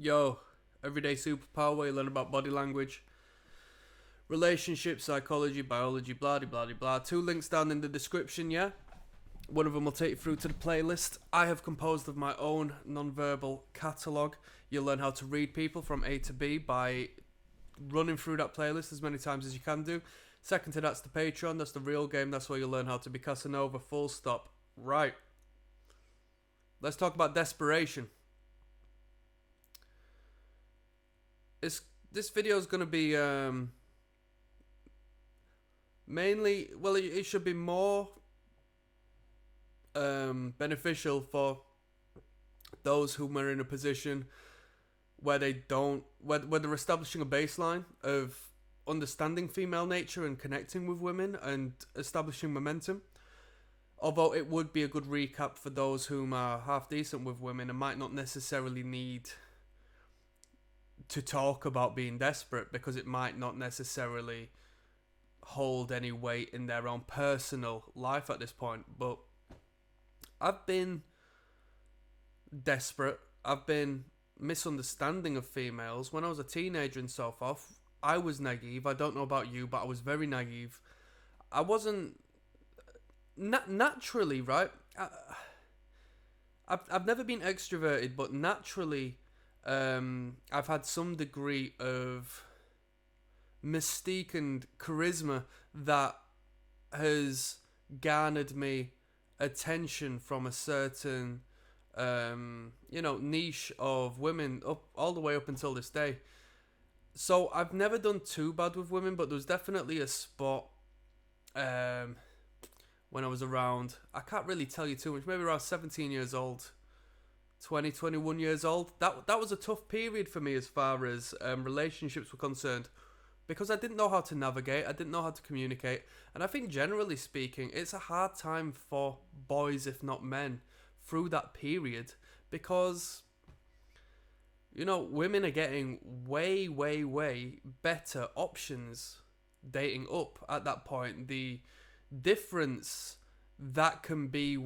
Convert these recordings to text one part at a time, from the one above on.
Yo, everyday superpower where you learn about body language, relationships, psychology, biology, blah blah blah blah. Two links down in the description, yeah? One of them will take you through to the playlist I have composed of my own non-verbal catalogue. You'll learn how to read people from A to B by running through that playlist as many times as you can do. Second to that's the Patreon, that's the real game, that's where you'll learn how to be Casanova, full stop. Right. Let's talk about Desperation. This video is going to be mainly, well, it should be more beneficial for those who are in a position where where they're establishing a baseline of understanding female nature and connecting with women and establishing momentum. Although it would be a good recap for those whom are half decent with women and might not necessarily need to talk about being desperate, because it might not necessarily hold any weight in their own personal life at this point. But I've been desperate. I've been misunderstanding of females. When I was a teenager and so forth, I was naive. I don't know about you, but I was very naive. I wasn't naturally, right? I've never been extroverted, but naturally, I've had some degree of mystique and charisma that has garnered me attention from a certain niche of women up all the way up until this day. So I've never done too bad with women, but there was definitely a spot when I was around, I can't really tell you too much, maybe around 17 years old, 20, 21 years old. That was a tough period for me as far as relationships were concerned, because I didn't know how to navigate, I didn't know how to communicate, and I think generally speaking, it's a hard time for boys, if not men, through that period, because, you know, women are getting way, way, way better options dating up at that point. The difference that can be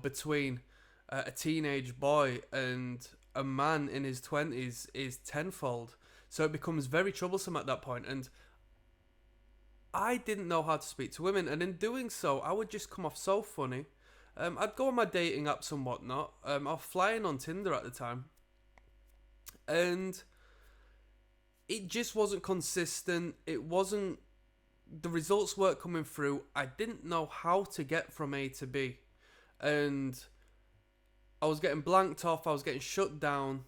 between a teenage boy and a man in his 20s is tenfold. So it becomes very troublesome at that point. And I didn't know how to speak to women, and in doing so, I would just come off so funny. I'd go on my dating apps and whatnot. I was flying on Tinder at the time, and it just wasn't consistent. The results weren't coming through. I didn't know how to get from A to B, and I was getting blanked off. I was getting shut down.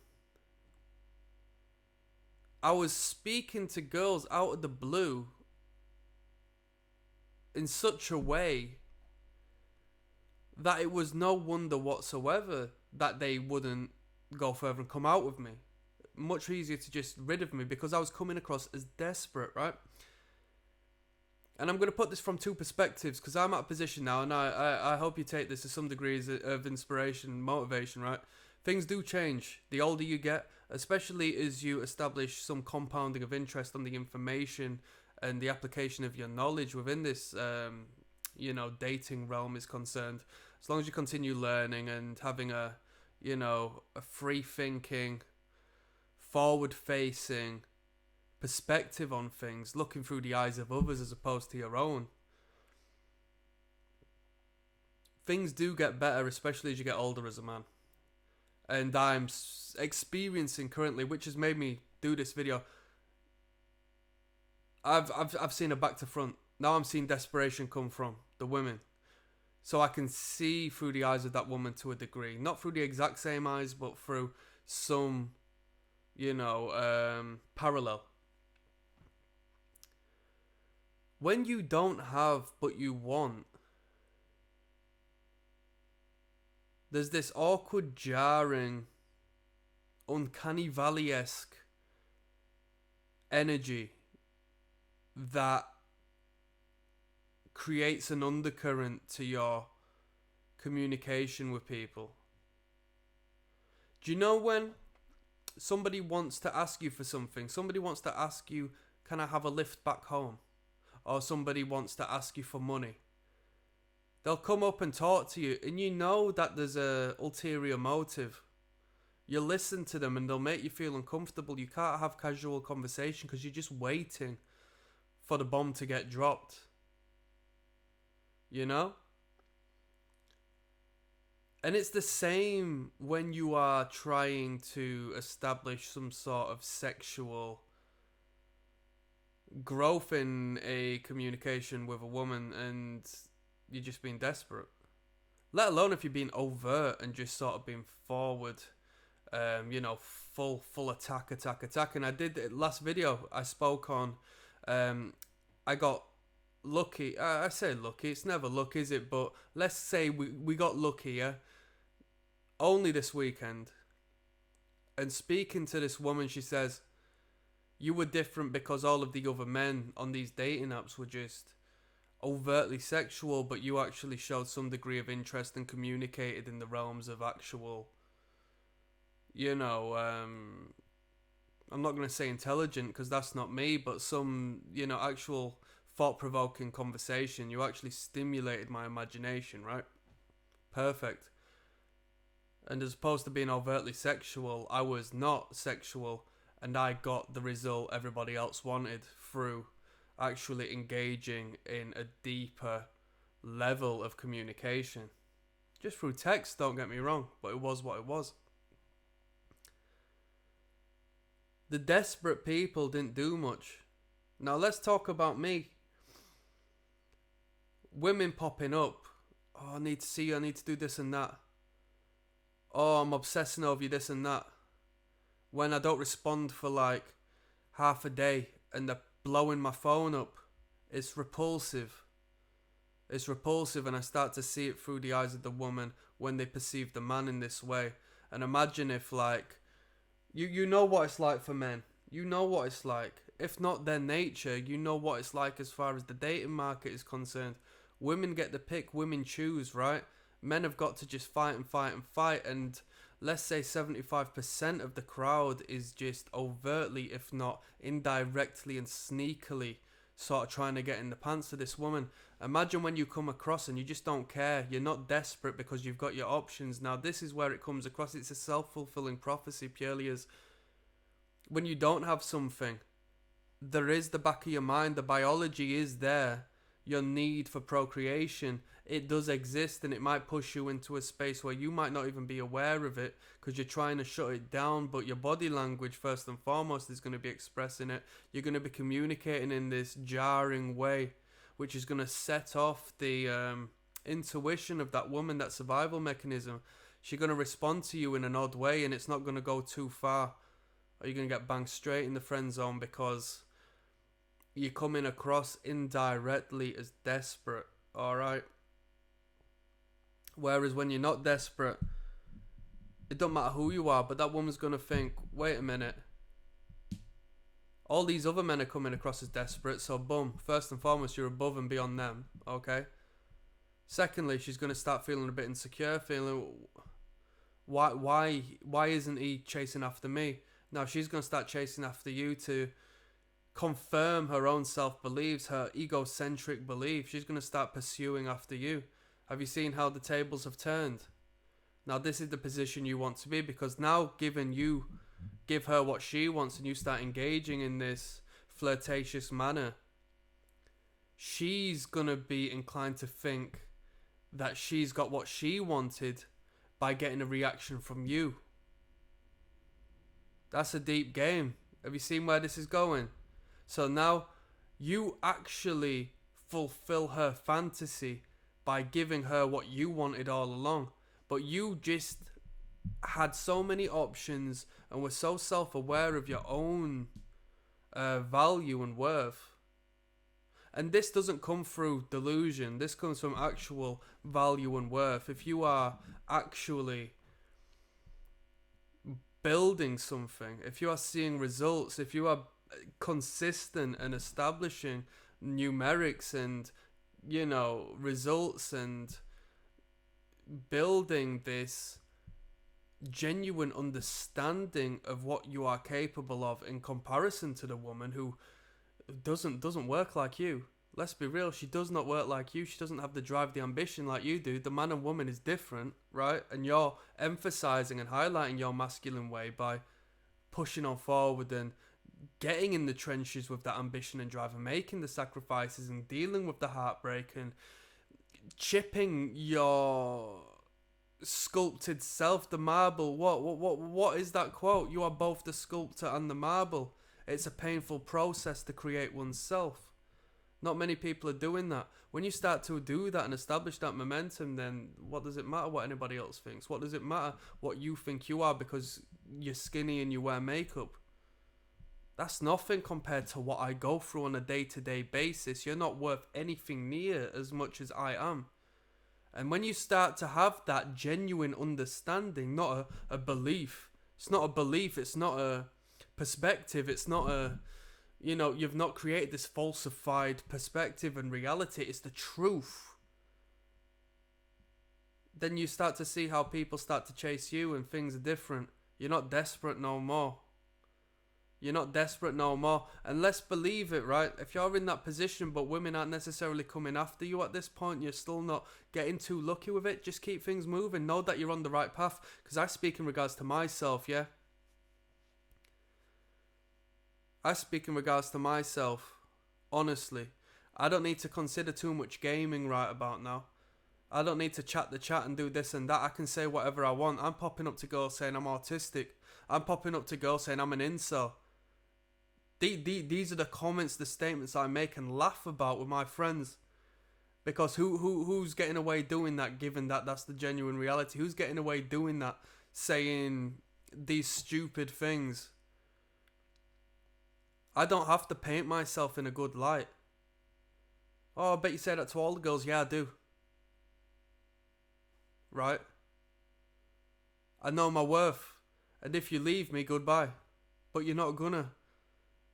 I was speaking to girls out of the blue in such a way that it was no wonder whatsoever that they wouldn't go further and come out with me. Much easier to just rid of me, because I was coming across as desperate, right? And I'm going to put this from two perspectives, because I'm at a position now, and I hope you take this to some degrees of inspiration, motivation, right? Things do change the older you get, especially as you establish some compounding of interest on the information and the application of your knowledge within this, dating realm is concerned. As long as you continue learning and having a free-thinking, forward-facing perspective on things, looking through the eyes of others as opposed to your own, things do get better, especially as you get older as a man. And I'm experiencing currently, which has made me do this video, I've seen a back to front. Now I'm seeing desperation come from the women. So I can see through the eyes of that woman to a degree. Not through the exact same eyes, but through some, parallel. When you don't have but you want, there's this awkward, jarring, uncanny valley-esque energy that creates an undercurrent to your communication with people. Do you know when somebody wants to ask you for something? Somebody wants to ask you, can I have a lift back home? Or somebody wants to ask you for money. They'll come up and talk to you, and you know that there's a ulterior motive. You listen to them and they'll make you feel uncomfortable. You can't have casual conversation because you're just waiting for the bomb to get dropped. You know? And it's the same when you are trying to establish some sort of sexual growth in a communication with a woman and you're just being desperate. Let alone if you're being overt and just sort of being forward, full attack. And I did it last video I spoke on. I got lucky. I say lucky. It's never luck, is it? But let's say we got luckier only this weekend. And speaking to this woman, she says, you were different because all of the other men on these dating apps were just overtly sexual, but you actually showed some degree of interest and communicated in the realms of actual, I'm not going to say intelligent because that's not me, but some, actual thought-provoking conversation. You actually stimulated my imagination, right? Perfect. And as opposed to being overtly sexual, I was not sexual, and I got the result everybody else wanted through actually engaging in a deeper level of communication. Just through text, don't get me wrong, but it was what it was. The desperate people didn't do much. Now let's talk about me. Women popping up. Oh, I need to see you, I need to do this and that. Oh, I'm obsessing over you, this and that. When I don't respond for like half a day and they're blowing my phone up, it's repulsive. It's repulsive, and I start to see it through the eyes of the woman when they perceive the man in this way. And imagine if like, you know what it's like for men. You know what it's like. If not their nature, you know what it's like as far as the dating market is concerned. Women get the pick, women choose, right? Men have got to just fight and fight and fight, and let's say 75% of the crowd is just overtly, if not indirectly and sneakily, sort of trying to get in the pants of this woman. Imagine when you come across and you just don't care. You're not desperate because you've got your options. Now, this is where it comes across. It's a self-fulfilling prophecy purely as when you don't have something, there is the back of your mind. The biology is there. Your need for procreation, it does exist, and it might push you into a space where you might not even be aware of it because you're trying to shut it down, but your body language first and foremost is going to be expressing it. You're going to be communicating in this jarring way, which is going to set off the intuition of that woman, that survival mechanism. She's going to respond to you in an odd way, and it's not going to go too far, or you're going to get banged straight in the friend zone because you're coming across indirectly as desperate, alright? Whereas when you're not desperate, it don't matter who you are, but that woman's going to think, wait a minute, all these other men are coming across as desperate, so boom, first and foremost, you're above and beyond them, okay? Secondly, she's going to start feeling a bit insecure, feeling, why isn't he chasing after me? Now she's going to start chasing after you to confirm her own self-beliefs, her egocentric belief. She's going to start pursuing after you. Have you seen how the tables have turned? Now this is the position you want to be, because now given you give her what she wants and you start engaging in this flirtatious manner, she's going to be inclined to think that she's got what she wanted by getting a reaction from you. That's a deep game. Have you seen where this is going? So now you actually fulfill her fantasy by giving her what you wanted all along. But you just had so many options and were so self-aware of your own value and worth. And this doesn't come through delusion. This comes from actual value and worth. If you are actually building something, if you are seeing results, if you are consistent and establishing numerics and results and building this genuine understanding of what you are capable of in comparison to the woman who doesn't work like you. let's be real, she does not work like you. She doesn't have the drive, the ambition like you do. The man and woman is different, right? And you're emphasizing and highlighting your masculine way by pushing on forward and getting in the trenches with that ambition and drive and making the sacrifices and dealing with the heartbreak and chipping your sculpted self, the marble. What is that quote? You are both the sculptor and the marble. It's a painful process to create oneself. Not many people are doing that. When you start to do that and establish that momentum, then what does it matter what anybody else thinks? What does it matter what you think you are because you're skinny and you wear makeup? That's nothing compared to what I go through on a day-to-day basis. You're not worth anything near as much as I am. And when you start to have that genuine understanding, not a belief. It's not a belief, it's not a perspective, it's not a... you've not created this falsified perspective and reality. It's the truth. Then you start to see how people start to chase you and things are different. You're not desperate no more. You're not desperate no more. And let's believe it, right? If you're in that position but women aren't necessarily coming after you at this point, you're still not getting too lucky with it, just keep things moving. Know that you're on the right path. Because I speak in regards to myself, yeah? I speak in regards to myself. Honestly. I don't need to consider too much gaming right about now. I don't need to chat the chat and do this and that. I can say whatever I want. I'm popping up to girls saying I'm autistic. I'm popping up to girls saying I'm an incel. These are the comments, the statements I make and laugh about with my friends. Because who's getting away doing that, given that that's the genuine reality? Who's getting away doing that, saying these stupid things? I don't have to paint myself in a good light. Oh, I bet you say that to all the girls. Yeah, I do. Right? I know my worth. And if you leave me, goodbye. But you're not gonna.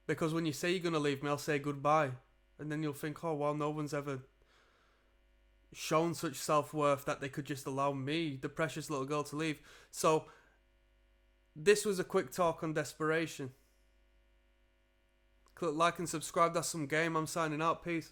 Because when you say you're gonna leave me, I'll say goodbye. And then you'll think, oh, well, no one's ever shown such self-worth that they could just allow me, the precious little girl, to leave. So, this was a quick talk on Desperation. Click like and subscribe. That's some game. I'm signing out. Peace.